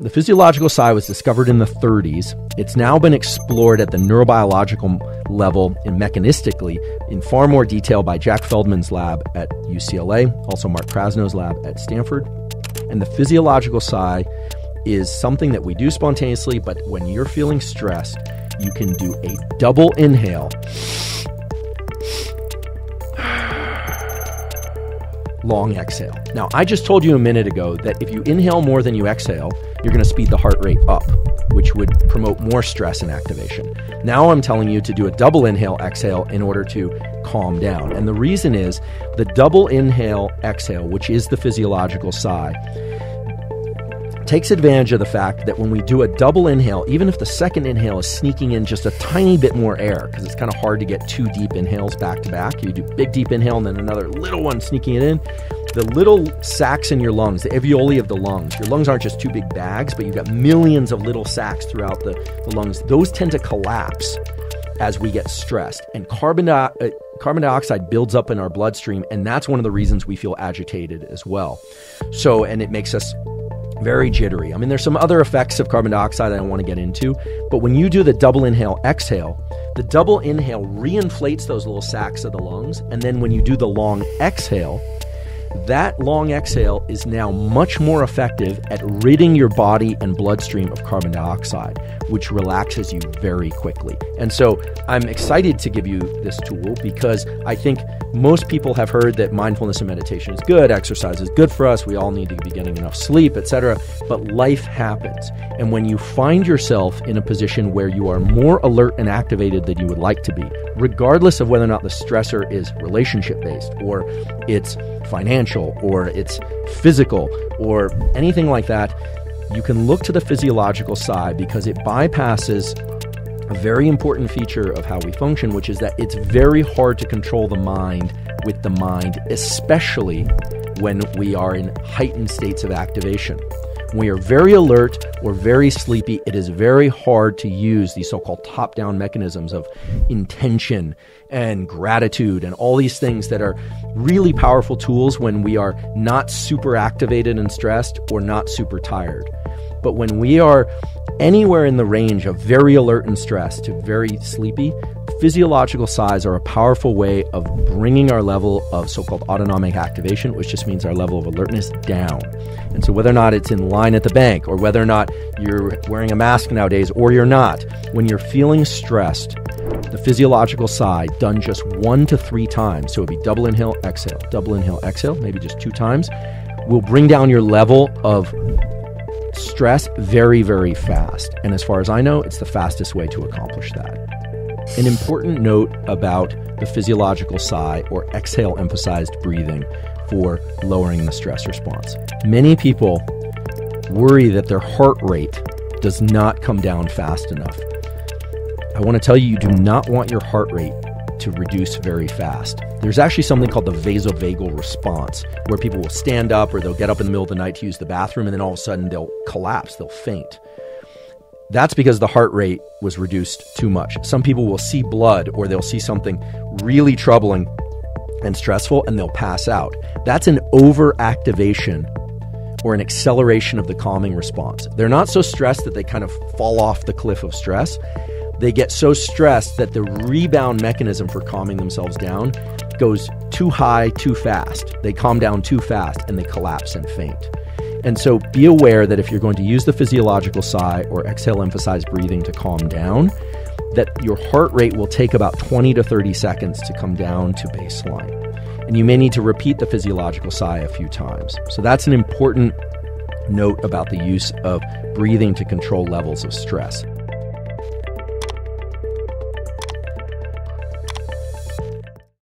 The physiological sigh was discovered in the 30s. It's now been explored at the neurobiological level and mechanistically in far more detail by Jack Feldman's lab at UCLA, also Mark Krasno's lab at Stanford. And the physiological sigh is something that we do spontaneously, but when you're feeling stressed, you can do a double inhale, long exhale. Now, I just told you a minute ago that if you inhale more than you exhale, you're going to speed the heart rate up, which would promote more stress and activation. Now I'm telling you to do a double inhale, exhale in order to calm down. And the reason is the double inhale, exhale, which is the physiological sigh, takes advantage of the fact that when we do a double inhale, even if the second inhale is sneaking in just a tiny bit more air, because it's kind of hard to get two deep inhales back to back. You do big deep inhale and then another little one sneaking it in. The little sacs in your lungs, the alveoli of the lungs, your lungs aren't just two big bags, but you've got millions of little sacs throughout the lungs. Those tend to collapse as we get stressed. And carbon dioxide builds up in our bloodstream, and that's one of the reasons we feel agitated as well. So, and it makes us very jittery. I mean, there's some other effects of carbon dioxide I don't want to get into, but when you do the double inhale, exhale, the double inhale reinflates those little sacs of the lungs, and then when you do the long exhale, that long exhale is now much more effective at ridding your body and bloodstream of carbon dioxide, which relaxes you very quickly. And so I'm excited to give you this tool because I think most people have heard that mindfulness and meditation is good, exercise is good for us, we all need to be getting enough sleep, etc. But life happens. And when you find yourself in a position where you are more alert and activated than you would like to be, regardless of whether or not the stressor is relationship-based or it's financial or it's physical or anything like that, you can look to the physiological side because it bypasses a very important feature of how we function, which is that it's very hard to control the mind with the mind, especially when we are in heightened states of activation. When we are very alert or very sleepy, it is very hard to use these so-called top-down mechanisms of intention and gratitude and all these things that are really powerful tools when we are not super activated and stressed or not super tired. But when we are anywhere in the range of very alert and stressed to very sleepy, physiological sighs are a powerful way of bringing our level of so-called autonomic activation, which just means our level of alertness, down. And so whether or not it's in line at the bank or whether or not you're wearing a mask nowadays or you're not, when you're feeling stressed, the physiological sigh done just 1 to 3 times, so it'd be double inhale, exhale, maybe just 2 times, will bring down your level of stress very, very fast. And as far as I know, it's the fastest way to accomplish that. An important note about the physiological sigh or exhale emphasized breathing for lowering the stress response. Many people worry that their heart rate does not come down fast enough. I want to tell you, you do not want your heart rate to reduce very fast. There's actually something called the vasovagal response, where people will stand up or they'll get up in the middle of the night to use the bathroom, and then all of a sudden they'll collapse, they'll faint. That's because the heart rate was reduced too much. Some people will see blood or they'll see something really troubling and stressful and they'll pass out. That's an overactivation or an acceleration of the calming response. They're not so stressed that they kind of fall off the cliff of stress. They get so stressed that the rebound mechanism for calming themselves down goes too high, too fast. They calm down too fast and they collapse and faint. And so be aware that if you're going to use the physiological sigh or exhale emphasized breathing to calm down, that your heart rate will take about 20 to 30 seconds to come down to baseline. And you may need to repeat the physiological sigh a few times. So that's an important note about the use of breathing to control levels of stress.